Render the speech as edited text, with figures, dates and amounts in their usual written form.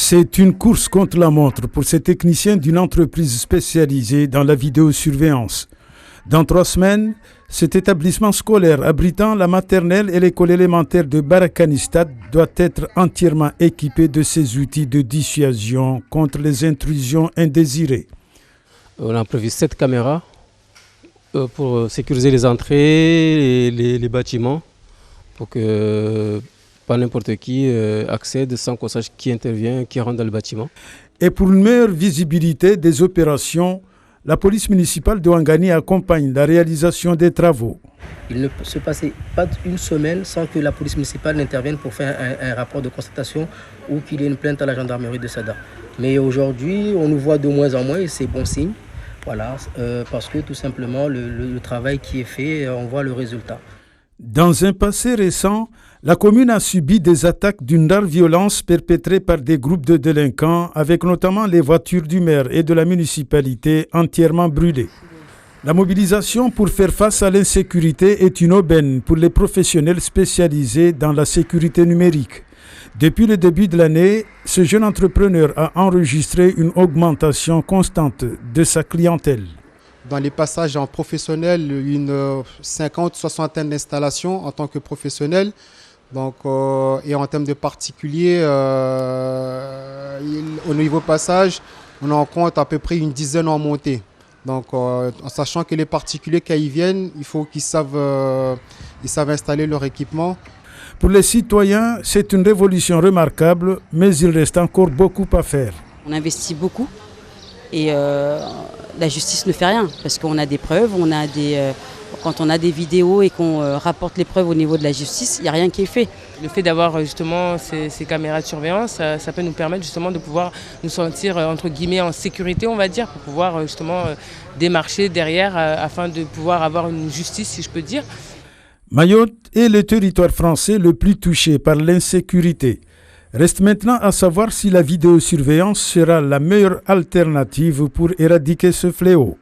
C'est une course contre la montre pour ces techniciens d'une entreprise spécialisée dans la vidéosurveillance. Dans 3 semaines, cet établissement scolaire abritant la maternelle et l'école élémentaire de Barakanistad doit être entièrement équipé de ces outils de dissuasion contre les intrusions indésirées. On a prévu 7 caméras pour sécuriser les entrées et les bâtiments pour que pas n'importe qui accède sans qu'on sache qui intervient, qui rentre dans le bâtiment. Et pour une meilleure visibilité des opérations, la police municipale de Ouangani accompagne la réalisation des travaux. Il ne peut se passer pas une semaine sans que la police municipale n'intervienne pour faire un rapport de constatation ou qu'il y ait une plainte à la gendarmerie de Sada. Mais aujourd'hui, on nous voit de moins en moins et c'est bon signe. Voilà, parce que tout simplement, le travail qui est fait, on voit le résultat. Dans un passé récent, la commune a subi des attaques d'une rare violence perpétrées par des groupes de délinquants, avec notamment les voitures du maire et de la municipalité entièrement brûlées. La mobilisation pour faire face à l'insécurité est une aubaine pour les professionnels spécialisés dans la sécurité numérique. Depuis le début de l'année, ce jeune entrepreneur a enregistré une augmentation constante de sa clientèle. Dans les passages en professionnel, une 50-60 d'installations en tant que professionnel. Donc, et en termes de particuliers, au niveau passage, on en compte à peu près une dizaine en montée. Donc, en sachant que les particuliers, quand ils viennent, il faut qu'ils savent installer leur équipement. Pour les citoyens, c'est une révolution remarquable, mais il reste encore beaucoup à faire. On investit beaucoup et la justice ne fait rien parce qu'on a des preuves, quand on a des vidéos et qu'on rapporte les preuves au niveau de la justice, il n'y a rien qui est fait. Le fait d'avoir justement ces caméras de surveillance, ça peut nous permettre justement de pouvoir nous sentir entre guillemets en sécurité, on va dire, pour pouvoir justement démarcher derrière afin de pouvoir avoir une justice, si je peux dire. Mayotte est le territoire français le plus touché par l'insécurité. Reste maintenant à savoir si la vidéosurveillance sera la meilleure alternative pour éradiquer ce fléau.